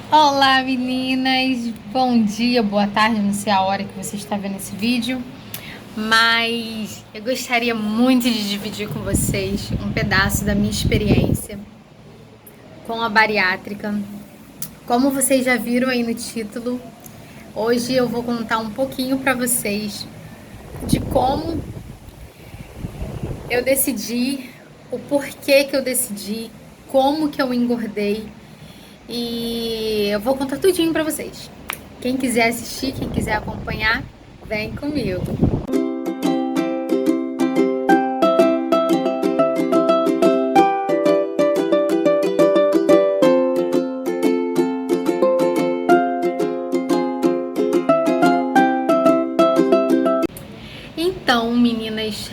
Olá meninas, bom dia, boa tarde, não sei a hora que você está vendo esse vídeo, mas eu gostaria muito de dividir com vocês um pedaço da minha experiência com a bariátrica. Como vocês já viram aí no título, hoje eu vou contar um pouquinho para vocês de como eu decidi, o porquê que eu decidi, como que eu engordei. E eu vou contar tudinho pra vocês. Quem quiser assistir, quem quiser acompanhar, vem comigo. Então, meninas,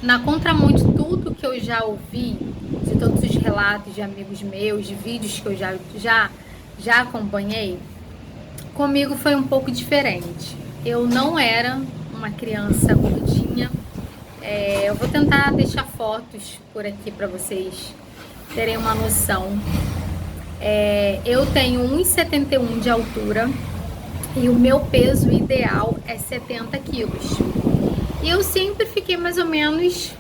na contramão de tudo que eu já ouvi, de todos os relatos de amigos meus, de vídeos que eu já acompanhei, comigo foi um pouco diferente. Eu não era uma criança gordinha. Eu vou tentar deixar fotos por aqui para vocês terem uma noção. Eu tenho 1,71 de altura e o meu peso ideal é 70 quilos. E eu sempre fiquei mais ou menos,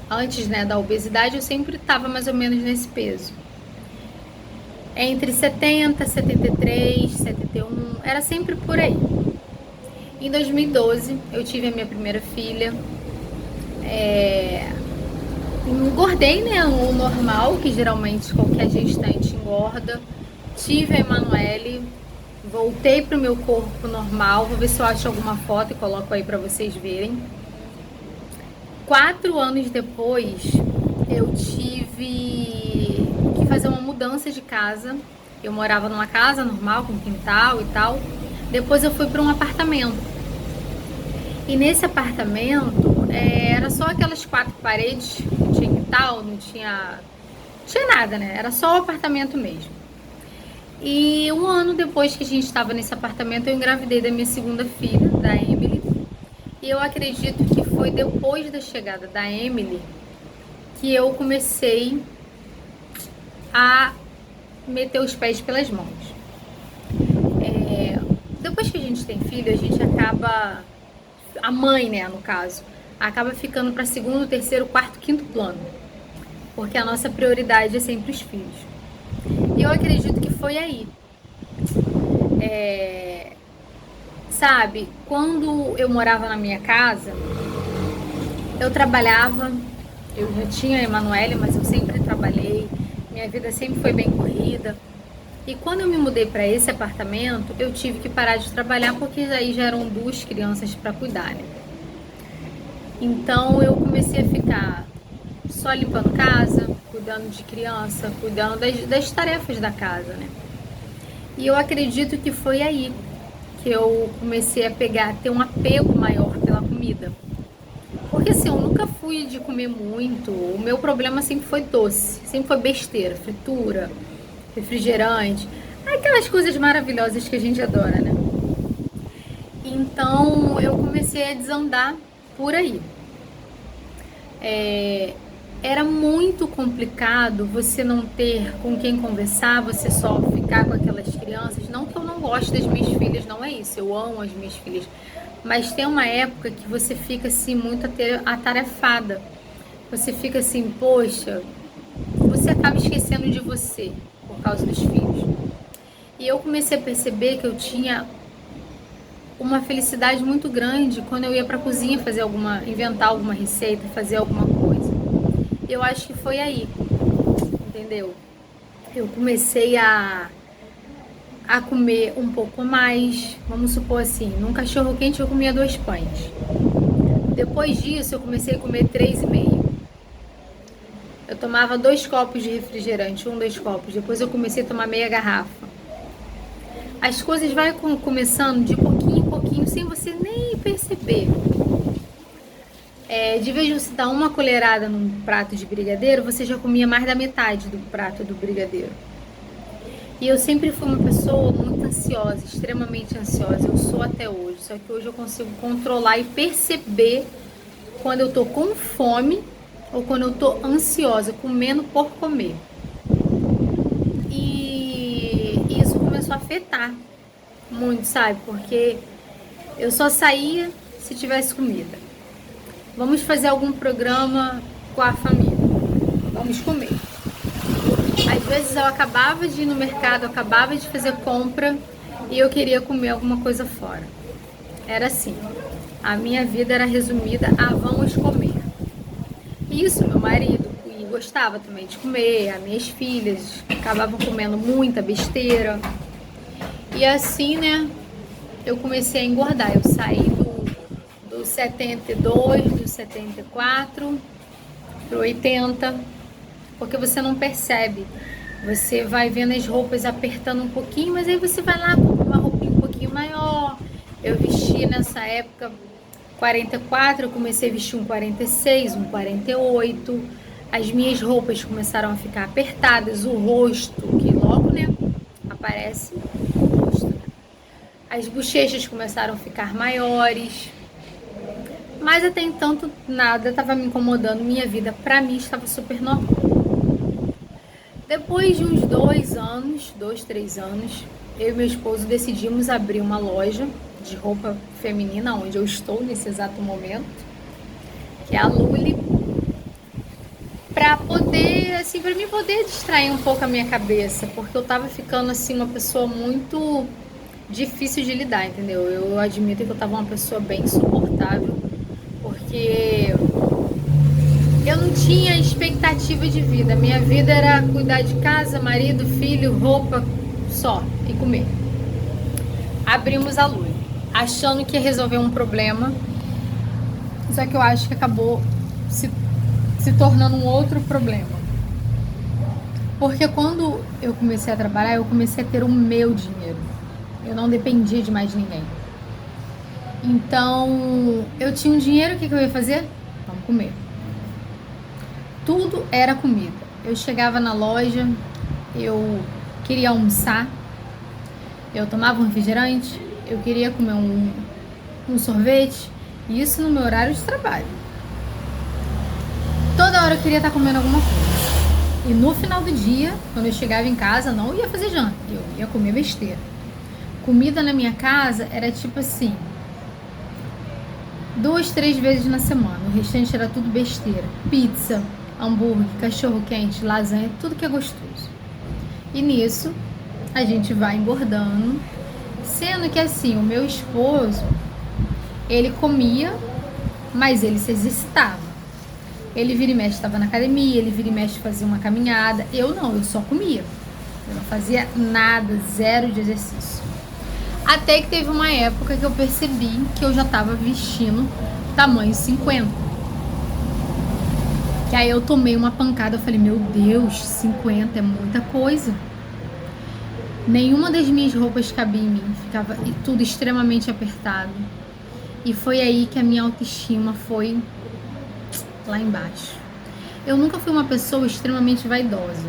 antes, né, da obesidade, eu sempre estava mais ou menos nesse peso. Entre 70, 73, 71, era sempre por aí. Em 2012, eu tive a minha primeira filha. Engordei, né, o normal, que geralmente qualquer gestante engorda. Tive a Emanuele, voltei pro meu corpo normal. Vou ver se eu acho alguma foto e coloco aí pra vocês verem. 4 anos depois, eu tive que fazer uma mudança de casa. Eu morava numa casa normal, com quintal e tal. Depois eu fui para um apartamento. E nesse apartamento, era só aquelas 4 paredes, não tinha quintal, não tinha nada, né? Era só o apartamento mesmo. E um ano depois que a gente estava nesse apartamento, eu engravidei da minha segunda filha, da Emily. E eu acredito que foi depois da chegada da Emily que eu comecei a meter os pés pelas mãos. Depois que a gente tem filho, a gente acaba, a mãe, né, no caso, acaba ficando para segundo, terceiro, quarto, quinto plano, porque a nossa prioridade é sempre os filhos. E eu acredito que foi aí. Sabe, quando eu morava na minha casa, eu trabalhava, eu já tinha a Emanuele, mas eu sempre trabalhei, minha vida sempre foi bem corrida. E quando eu me mudei para esse apartamento, eu tive que parar de trabalhar porque aí já eram 2 crianças para cuidar, né? Então eu comecei a ficar só limpando casa, cuidando de criança, cuidando das tarefas da casa, né? E eu acredito que foi aí que eu comecei a ter um apego maior pela comida. Porque assim, eu nunca fui de comer muito, o meu problema sempre foi doce, sempre foi besteira, fritura, refrigerante, aquelas coisas maravilhosas que a gente adora, né? Então eu comecei a desandar por aí. Era muito complicado você não ter com quem conversar, você só ficar com aquelas crianças. Não que eu não goste das minhas filhas, não é isso, eu amo as minhas filhas. Mas tem uma época que você fica assim muito atarefada. Você fica assim, poxa, você acaba esquecendo de você por causa dos filhos. E eu comecei a perceber que eu tinha uma felicidade muito grande quando eu ia para a cozinha inventar alguma receita, fazer alguma coisa. Eu acho que foi aí, entendeu? Eu comecei a comer um pouco mais, vamos supor assim, num cachorro quente eu comia 2 pães. Depois disso eu comecei a comer 3,5. Eu tomava 2 copos de refrigerante, 2 copos. Depois eu comecei a tomar meia garrafa. As coisas vão começando de pouquinho em pouquinho, sem você nem perceber. De vez de você dar uma colherada num prato de brigadeiro, você já comia mais da metade do prato do brigadeiro. E eu sempre fui uma pessoa muito ansiosa, extremamente ansiosa. Eu sou até hoje, só que hoje eu consigo controlar e perceber quando eu tô com fome ou quando eu tô ansiosa, comendo por comer. E isso começou começou a afetar muito, sabe? Porque eu só saía se tivesse comida. Vamos fazer algum programa com a família. Vamos comer. Às vezes eu acabava de ir no mercado, eu acabava de fazer compra e eu queria comer alguma coisa fora. Era assim. A minha vida era resumida a vamos comer. Isso, meu marido e gostava também de comer, as minhas filhas acabavam comendo muita besteira. E assim, né, eu comecei a engordar. Eu saí do 72, do 74 pro 80, porque você não percebe. Você vai vendo as roupas apertando um pouquinho, mas aí você vai lá comprar uma roupinha um pouquinho maior. Eu vestia nessa época 44, eu comecei a vestir um 46, um 48. As minhas roupas começaram a ficar apertadas, o rosto, que logo, né, aparece o rosto. As bochechas começaram a ficar maiores. Mas até então nada estava me incomodando, minha vida pra mim estava super normal. Depois de uns 3 anos, eu e meu esposo decidimos abrir uma loja de roupa feminina, onde eu estou nesse exato momento, que é a Luli, pra poder, assim, pra mim poder distrair um pouco a minha cabeça, porque eu tava ficando, assim, uma pessoa muito difícil de lidar, entendeu? Eu admito que eu tava uma pessoa bem insuportável, porque eu não tinha expectativa de vida. Minha vida era cuidar de casa, marido, filho, roupa, só, e comer. Abrimos a Luli, achando que ia resolver um problema, só que eu acho que acabou se tornando um outro problema. Porque quando eu comecei a trabalhar, eu comecei a ter o meu dinheiro. Eu não dependia de mais ninguém. Então, eu tinha um dinheiro, o que eu ia fazer? Vamos comer. Tudo era comida. Eu chegava na loja, eu queria almoçar, eu tomava um refrigerante, eu queria comer um sorvete, e isso no meu horário de trabalho. Toda hora eu queria estar comendo alguma coisa. E no final do dia, quando eu chegava em casa, não ia fazer janta, eu ia comer besteira. Comida na minha casa era tipo assim, 2, 3 vezes na semana. O restante era tudo besteira. Pizza, hambúrguer, cachorro-quente, lasanha, tudo que é gostoso. E nisso, a gente vai engordando. Sendo que assim, o meu esposo, ele comia, mas ele se exercitava. Ele vira e mexe estava na academia, ele vira e mexe fazia uma caminhada. Eu não, eu só comia. Eu não fazia nada, zero de exercício. Até que teve uma época que eu percebi que eu já estava vestindo tamanho 50. Que aí eu tomei uma pancada, eu falei, meu Deus, 50 é muita coisa. Nenhuma das minhas roupas cabia em mim, ficava tudo extremamente apertado. E foi aí que a minha autoestima foi lá embaixo. Eu nunca fui uma pessoa extremamente vaidosa.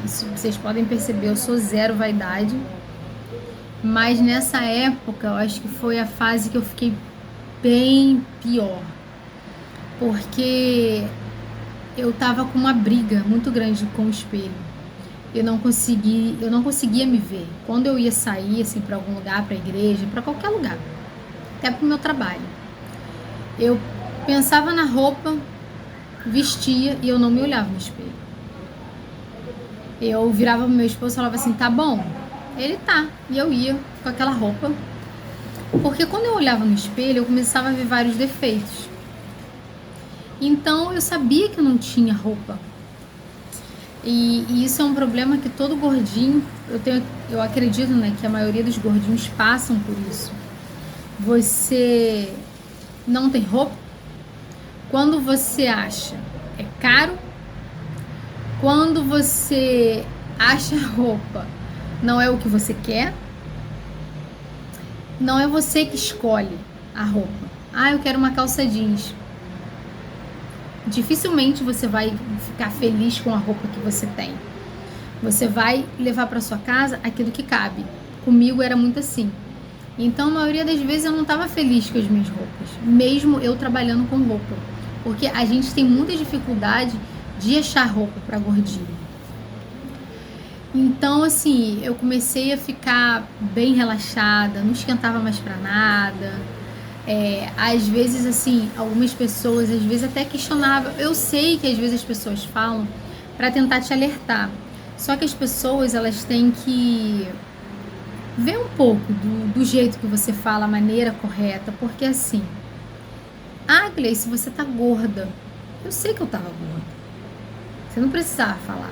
Isso vocês podem perceber, eu sou zero vaidade. Mas nessa época, eu acho que foi a fase que eu fiquei bem pior. Porque eu tava com uma briga muito grande com o espelho. Eu não conseguia me ver. Quando eu ia sair, assim, para algum lugar, para a igreja, para qualquer lugar, até pro meu trabalho, eu pensava na roupa, vestia e eu não me olhava no espelho. Eu virava pro meu esposo e falava assim, tá bom? Ele tá. E eu ia com aquela roupa. Porque quando eu olhava no espelho, eu começava a ver vários defeitos. Então eu sabia que eu não tinha roupa. E isso é um problema que todo gordinho, eu acredito, né, que a maioria dos gordinhos passam por isso. Você não tem roupa? Quando você acha, é caro. Quando você acha roupa, não é o que você quer. Não é você que escolhe a roupa. Ah, eu quero uma calça jeans. Dificilmente você vai ficar feliz com a roupa que você tem. Você vai levar para sua casa aquilo que cabe. Comigo era muito assim. Então, a maioria das vezes eu não estava feliz com as minhas roupas, mesmo eu trabalhando com roupa, porque a gente tem muita dificuldade de achar roupa para gordinho. Então, assim, eu comecei a ficar bem relaxada, não esquentava mais pra nada. Às vezes, assim, algumas pessoas, às vezes até questionavam. Eu sei que às vezes as pessoas falam pra tentar te alertar. Só que as pessoas, elas têm que ver um pouco do jeito que você fala, a maneira correta, porque assim, Gleice, você tá gorda. Eu sei que eu tava gorda. Você não precisava falar.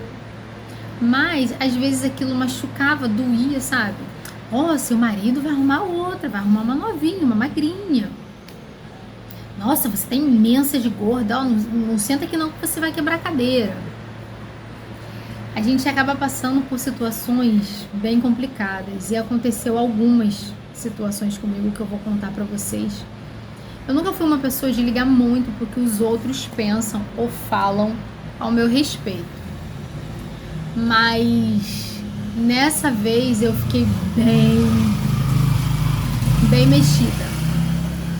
Mas, às vezes, aquilo machucava, doía, sabe? Ó, seu marido vai arrumar outra, vai arrumar uma novinha, uma magrinha. Nossa, você tá imensa de gorda, ó, não senta aqui não que você vai quebrar a cadeira. A gente acaba passando por situações bem complicadas e aconteceu algumas situações comigo que eu vou contar pra vocês. Eu nunca fui uma pessoa de ligar muito porque os outros pensam ou falam ao meu respeito. Mas nessa vez eu fiquei bem mexida.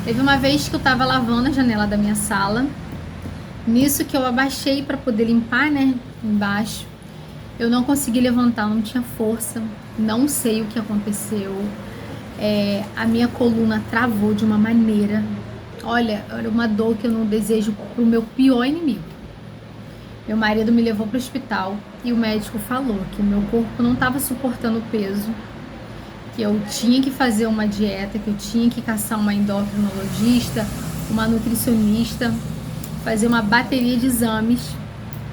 Teve uma vez que eu tava lavando a janela da minha sala. Nisso que eu abaixei para poder limpar, né, embaixo. Eu não consegui levantar, não tinha força. Não sei o que aconteceu. A minha coluna travou de uma maneira. Olha, era uma dor que eu não desejo pro meu pior inimigo. Meu marido me levou para o hospital e o médico falou que o meu corpo não estava suportando o peso, que eu tinha que fazer uma dieta, que eu tinha que caçar uma endocrinologista, uma nutricionista, fazer uma bateria de exames,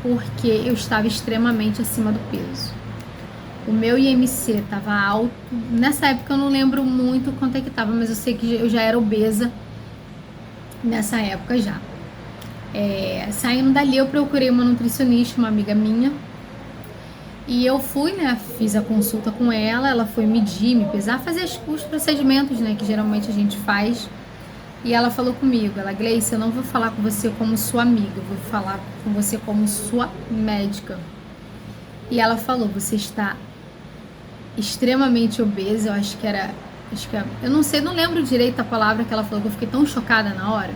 porque eu estava extremamente acima do peso. O meu IMC estava alto. Nessa época eu não lembro muito quanto é que estava, mas eu sei que eu já era obesa nessa época já. Saindo dali eu procurei uma nutricionista, uma amiga minha, e eu fui, né, fiz a consulta com ela, ela foi medir, me pesar, fazer os procedimentos, né, que geralmente a gente faz, e ela falou comigo, Gleice, eu não vou falar com você como sua amiga, eu vou falar com você como sua médica. E ela falou, você está extremamente obesa, eu não sei, não lembro direito a palavra que ela falou, que eu fiquei tão chocada na hora.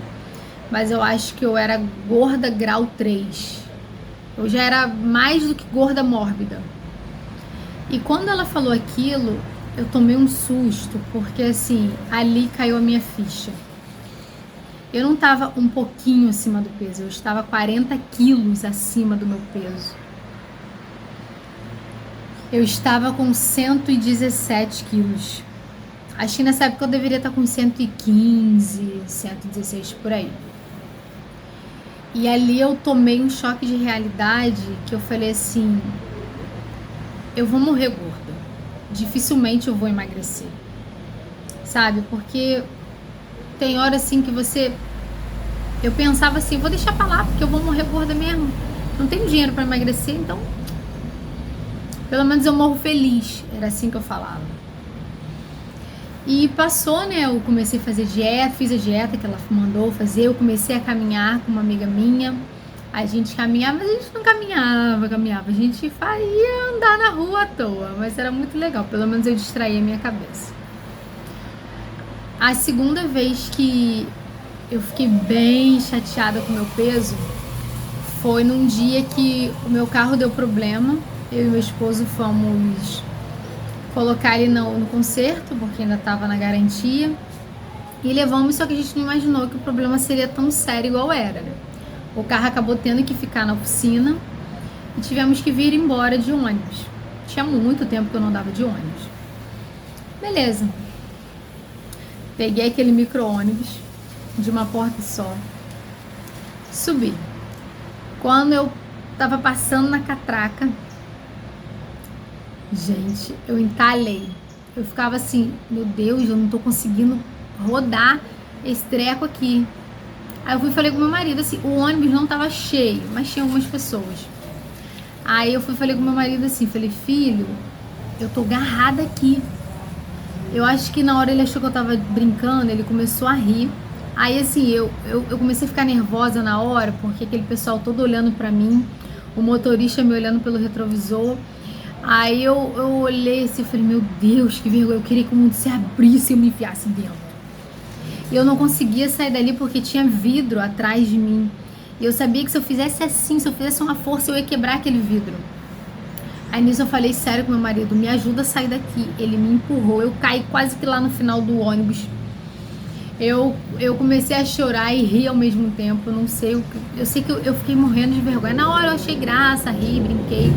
Mas eu acho que eu era gorda grau 3. Eu já era mais do que gorda mórbida. E quando ela falou aquilo, eu tomei um susto, porque assim, ali caiu a minha ficha. Eu não estava um pouquinho acima do peso, eu estava 40 quilos acima do meu peso. Eu estava com 117 quilos. Acho que nessa época eu deveria estar com 115, 116 por aí. E ali eu tomei um choque de realidade que eu falei assim, eu vou morrer gorda, dificilmente eu vou emagrecer, sabe? Porque tem hora assim que eu pensava assim, vou deixar pra lá porque eu vou morrer gorda mesmo, não tenho dinheiro pra emagrecer, então pelo menos eu morro feliz, era assim que eu falava. E passou, né, eu comecei a fazer dieta, fiz a dieta que ela mandou fazer, eu comecei a caminhar com uma amiga minha, a gente caminhava, mas a gente não caminhava, a gente ia andar na rua à toa, mas era muito legal, pelo menos eu distraía a minha cabeça. A segunda vez que eu fiquei bem chateada com o meu peso foi num dia que o meu carro deu problema, eu e meu esposo fomos colocar ele no conserto, porque ainda estava na garantia, e levamos, só que a gente não imaginou que o problema seria tão sério igual era, né? O carro acabou tendo que ficar na oficina e tivemos que vir embora de ônibus. Tinha muito tempo que eu não andava de ônibus. Beleza. Peguei aquele micro-ônibus de uma porta só, subi. Quando eu tava passando na catraca, gente, eu entalei. Eu ficava assim, meu Deus, eu não tô conseguindo rodar esse treco aqui. Aí eu fui e falei com meu marido, assim, o ônibus não tava cheio, mas tinha algumas pessoas. Aí eu fui e falei com meu marido assim, falei, filho, eu tô agarrada aqui. Eu acho que na hora ele achou que eu tava brincando, ele começou a rir. Aí assim, eu comecei a ficar nervosa na hora, porque aquele pessoal todo olhando pra mim, o motorista me olhando pelo retrovisor. Aí eu olhei assim e falei, meu Deus, que vergonha, eu queria que o mundo se abrisse e eu me enfiasse dentro. E eu não conseguia sair dali porque tinha vidro atrás de mim. E eu sabia que se eu fizesse assim, se eu fizesse uma força, eu ia quebrar aquele vidro. Aí nisso eu falei sério com meu marido, me ajuda a sair daqui. Ele me empurrou, eu caí quase que lá no final do ônibus. Eu comecei a chorar e rir ao mesmo tempo, eu não sei, eu sei que eu fiquei morrendo de vergonha. Na hora eu achei graça, ri, brinquei,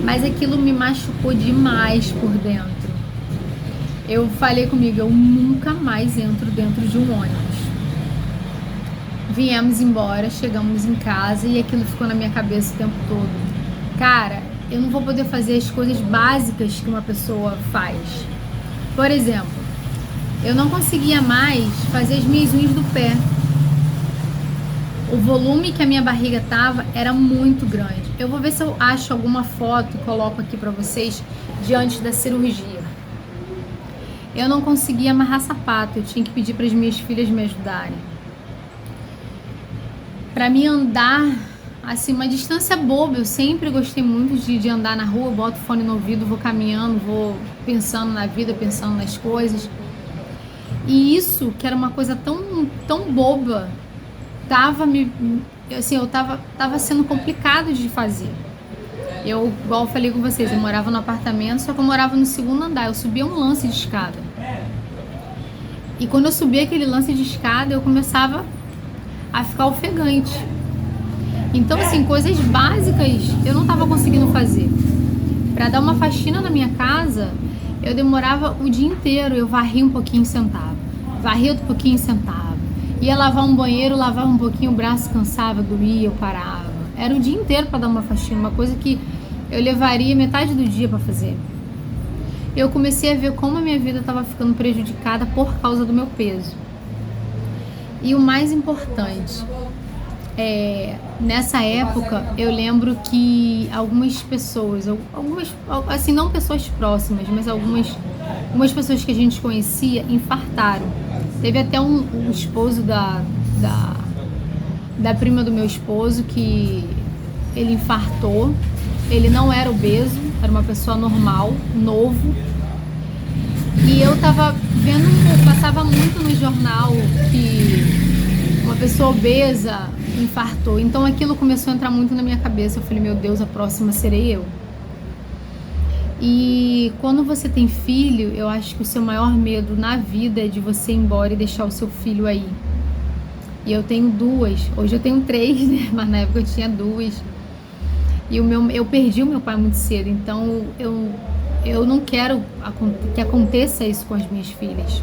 mas aquilo me machucou demais por dentro. Eu falei comigo, eu nunca mais entro dentro de um ônibus. Viemos embora, chegamos em casa e aquilo ficou na minha cabeça o tempo todo. Cara, eu não vou poder fazer as coisas básicas que uma pessoa faz. Por exemplo, eu não conseguia mais fazer as minhas unhas do pé. O volume que a minha barriga tava era muito grande. Eu vou ver se eu acho alguma foto e coloco aqui pra vocês diante da cirurgia. Eu não conseguia amarrar sapato, eu tinha que pedir para as minhas filhas me ajudarem. Para mim andar, assim, uma distância boba, eu sempre gostei muito de andar na rua, boto fone no ouvido, vou caminhando, vou pensando na vida, pensando nas coisas. E isso, que era uma coisa tão boba, tava sendo complicado de fazer. Igual eu falei com vocês, eu morava no apartamento, só que eu morava no segundo andar, eu subia um lance de escada. E quando eu subia aquele lance de escada, eu começava a ficar ofegante. Então, assim, coisas básicas eu não tava conseguindo fazer. Pra dar uma faxina na minha casa, eu demorava o dia inteiro, eu varria um pouquinho e sentava. Varria outro pouquinho e sentava. Ia lavar um banheiro, lavava um pouquinho, o braço cansava, doía, eu parava. Era o dia inteiro para dar uma faxina, uma coisa que eu levaria metade do dia para fazer. Eu comecei a ver como a minha vida estava ficando prejudicada por causa do meu peso. E o mais importante, nessa época, eu lembro que algumas pessoas, assim, não pessoas próximas, mas algumas pessoas que a gente conhecia infartaram. Teve até um esposo da prima do meu esposo que ele infartou. Ele não era obeso, era uma pessoa normal, novo. E eu tava vendo, passava muito no jornal que uma pessoa obesa infartou. Então aquilo começou a entrar muito na minha cabeça. Eu falei, meu Deus, a próxima serei eu. E quando você tem filho, eu acho que o seu maior medo na vida é de você ir embora e deixar o seu filho aí. E eu tenho duas, hoje eu tenho três, né? Mas na época eu tinha duas. E eu perdi o meu pai muito cedo, então eu não quero que aconteça isso com as minhas filhas.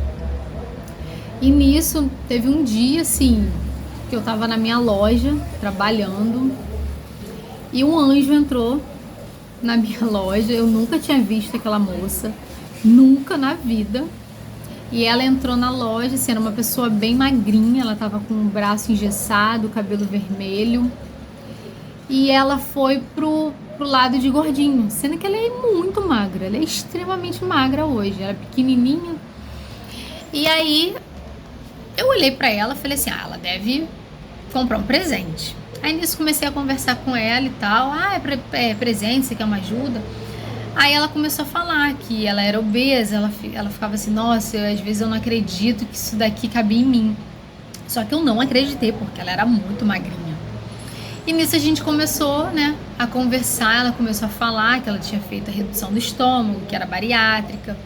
E nisso, teve um dia, assim, que eu tava na minha loja, trabalhando, e um anjo entrou na minha loja. Eu nunca tinha visto aquela moça, nunca na vida. E ela entrou na loja, assim, era uma pessoa bem magrinha, ela tava com o braço engessado, o cabelo vermelho. E ela foi pro lado de gordinho, sendo que ela é muito magra, ela é extremamente magra hoje, ela é pequenininha. E aí, eu olhei pra ela e falei assim, ela deve comprar um presente. Aí nisso comecei a conversar com ela e tal, é presente, você quer uma ajuda? Aí ela começou a falar que ela era obesa, ela ficava assim, nossa, às vezes eu não acredito que isso daqui cabia em mim. Só que eu não acreditei, porque ela era muito magrinha. E nisso a gente começou, né, a conversar, ela começou a falar que ela tinha feito a redução do estômago, que era bariátrica.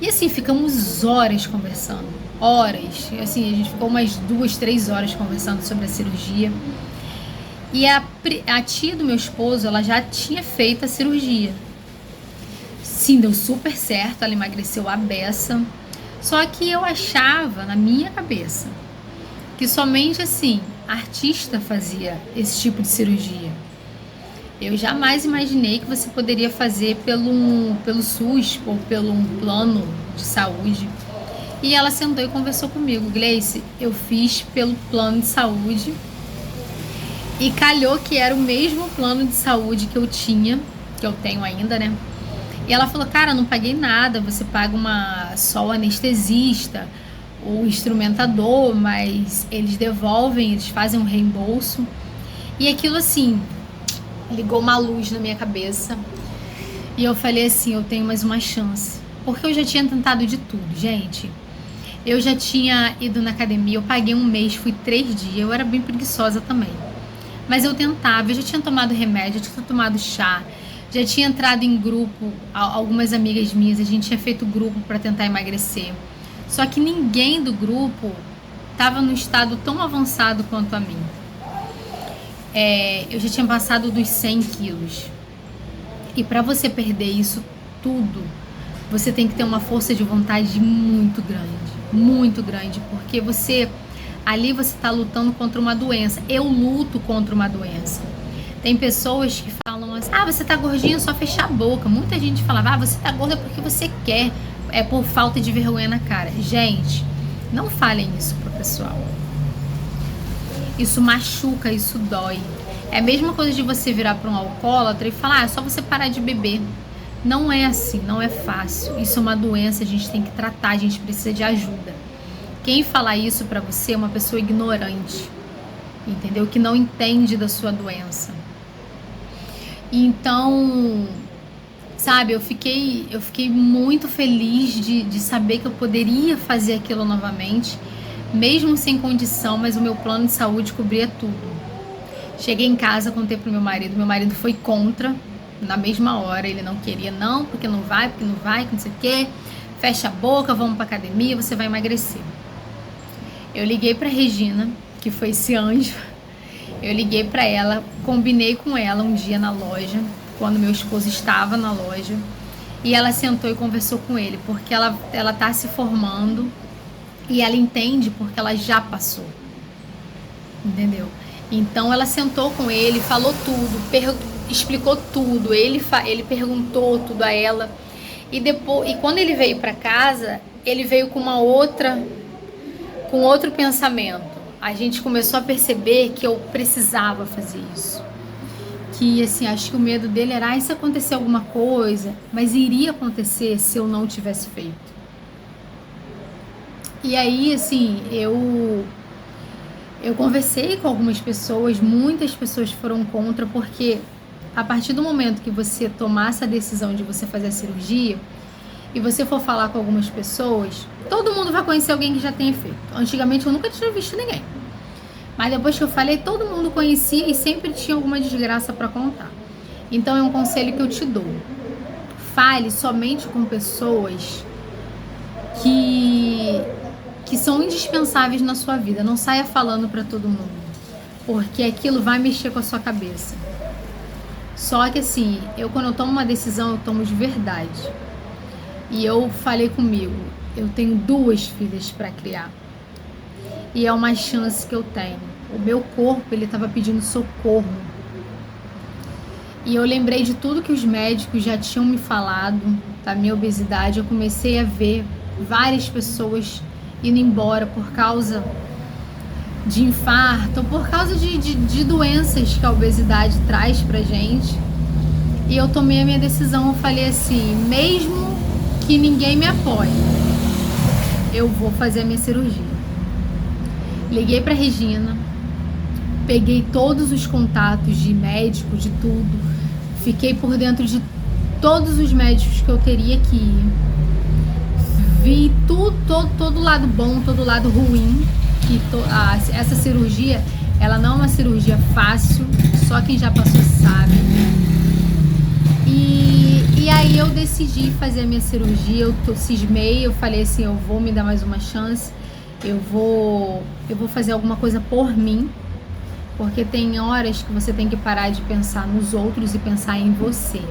E assim, ficamos horas conversando, horas. E, assim, a gente ficou umas 2, 3 horas conversando sobre a cirurgia. E a tia do meu esposo, ela já tinha feito a cirurgia. Sim, deu super certo, ela emagreceu a beça. Só que eu achava, na minha cabeça, que somente assim, artista fazia esse tipo de cirurgia. Eu jamais imaginei que você poderia fazer pelo SUS ou pelo plano de saúde. E ela sentou e conversou comigo. Gleice, eu fiz pelo plano de saúde e calhou que era o mesmo plano de saúde que eu tinha, que eu tenho ainda, né? E ela falou, cara, eu não paguei nada, você paga só o anestesista, o instrumentador, mas eles devolvem, eles fazem um reembolso. E aquilo assim, ligou uma luz na minha cabeça. E eu falei assim, eu tenho mais uma chance. Porque eu já tinha tentado de tudo, gente. Eu já tinha ido na academia, eu paguei um mês, fui 3 dias, eu era bem preguiçosa também. Mas eu tentava, eu já tinha tomado remédio, eu tinha tomado chá, Já tinha entrado em grupo, algumas amigas minhas, a gente tinha feito grupo para tentar emagrecer. Só que ninguém do grupo estava no estado tão avançado quanto a mim. Eu já tinha passado dos 100 quilos. E para você perder isso tudo, você tem que ter uma força de vontade muito grande, porque ali você está lutando contra uma doença. Eu luto contra uma doença. Tem pessoas que falam assim, você tá gordinha, só fechar a boca. Muita gente falava, você tá gorda porque você quer, é por falta de vergonha na cara. Gente, não falem isso pro pessoal. Isso machuca, isso dói. É a mesma coisa de você virar para um alcoólatra e falar, é só você parar de beber. Não é assim, não é fácil. Isso é uma doença, a gente tem que tratar, a gente precisa de ajuda. Quem falar isso para você é uma pessoa ignorante, entendeu? Que não entende da sua doença. Então, sabe, eu fiquei muito feliz de saber que eu poderia fazer aquilo novamente, mesmo sem condição, mas o meu plano de saúde cobria tudo. Cheguei em casa, contei pro meu marido foi contra, na mesma hora, ele não queria, não, porque não vai, que não sei o quê, fecha a boca, vamos pra academia, você vai emagrecer. Eu liguei pra Regina, que foi esse anjo, eu liguei pra ela, combinei com ela um dia na loja, quando meu esposo estava na loja, e ela sentou e conversou com ele, porque ela tá se formando, e ela entende porque ela já passou, entendeu? Então ela sentou com ele, falou tudo, explicou tudo, ele perguntou tudo a ela, e quando ele veio para casa, ele veio com outro pensamento. A gente começou a perceber que eu precisava fazer isso, que assim, acho que o medo dele era, se acontecer alguma coisa, mas iria acontecer se eu não tivesse feito. E aí, assim, eu conversei com algumas pessoas, muitas pessoas foram contra, porque a partir do momento que você tomar essa decisão de você fazer a cirurgia e você for falar com algumas pessoas, todo mundo vai conhecer alguém que já tenha feito. Antigamente eu nunca tinha visto ninguém, mas depois que eu falei, todo mundo conhecia e sempre tinha alguma desgraça para contar. Então é um conselho que eu te dou: fale somente com pessoas que são indispensáveis na sua vida. Não saia falando para todo mundo, porque aquilo vai mexer com a sua cabeça. Só que assim, quando eu tomo uma decisão, eu tomo de verdade. E eu falei comigo, eu tenho 2 filhas para criar, e é uma chance que eu tenho. O meu corpo, ele estava pedindo socorro, e eu lembrei de tudo que os médicos já tinham me falado da minha obesidade. Eu comecei a ver várias pessoas indo embora por causa de infarto, ou por causa de doenças que a obesidade traz pra gente. E eu tomei a minha decisão, eu falei assim, mesmo que ninguém me apoie, eu vou fazer a minha cirurgia. Liguei pra Regina, peguei todos os contatos de médico, de tudo, fiquei por dentro de todos os médicos que eu teria que ir. Vi todo lado bom, todo lado ruim, que essa cirurgia, ela não é uma cirurgia fácil, só quem já passou sabe. E aí eu decidi fazer a minha cirurgia, eu cismei, eu falei assim, eu vou me dar mais uma chance, eu vou fazer alguma coisa por mim, porque tem horas que você tem que parar de pensar nos outros e pensar em você.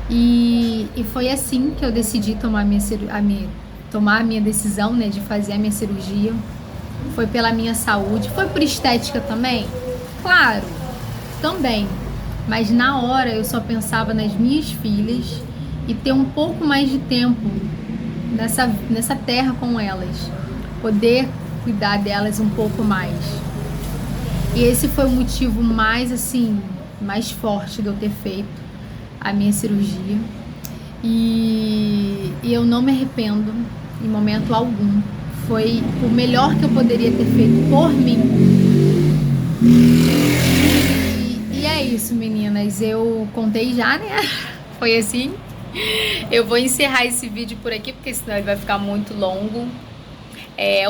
E foi assim que eu decidi tomar a minha decisão, né, de fazer a minha cirurgia. Foi pela minha saúde, foi por estética também? Claro, também. Mas na hora eu só pensava nas minhas filhas e ter um pouco mais de tempo nessa terra com elas, poder cuidar delas um pouco mais. E esse foi o motivo mais forte de eu ter feito a minha cirurgia, e eu não me arrependo em momento algum. Foi o melhor que eu poderia ter feito por mim. E é isso, meninas, eu contei já, né? Foi assim. Eu vou encerrar esse vídeo por aqui, porque senão ele vai ficar muito longo.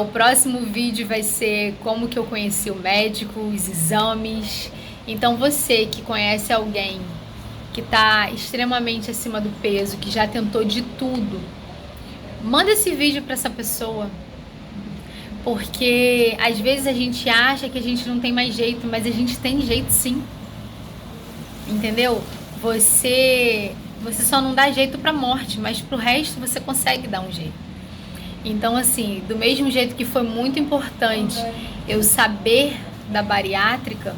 O próximo vídeo vai ser como que eu conheci o médico, os exames. Então você que conhece alguém que tá extremamente acima do peso, que já tentou de tudo, manda esse vídeo para essa pessoa. Porque às vezes a gente acha que a gente não tem mais jeito, mas a gente tem jeito sim. Entendeu? Você só não dá jeito pra morte, mas pro resto você consegue dar um jeito. Então, assim, do mesmo jeito que foi muito importante eu saber da bariátrica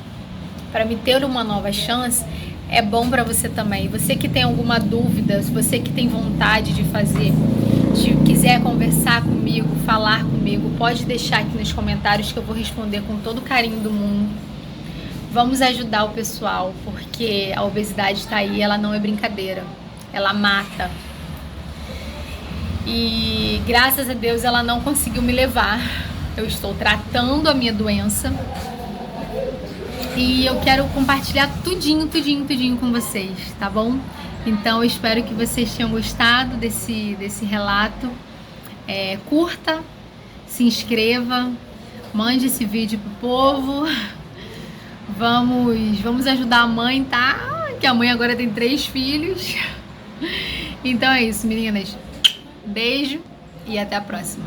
para me ter uma nova chance, é bom para você também. Você que tem alguma dúvida, se você que tem vontade de fazer, se quiser conversar comigo, falar comigo, pode deixar aqui nos comentários que eu vou responder com todo o carinho do mundo. Vamos ajudar o pessoal, porque a obesidade está aí, ela não é brincadeira, ela mata. E graças a Deus ela não conseguiu me levar. Eu estou tratando a minha doença e eu quero compartilhar tudinho com vocês, tá bom? Então eu espero que vocês tenham gostado desse relato. Curta, se inscreva, mande esse vídeo pro povo. Vamos ajudar a mãe, tá? Que a mãe agora tem 3 filhos. Então é isso, meninas. Beijo e até a próxima.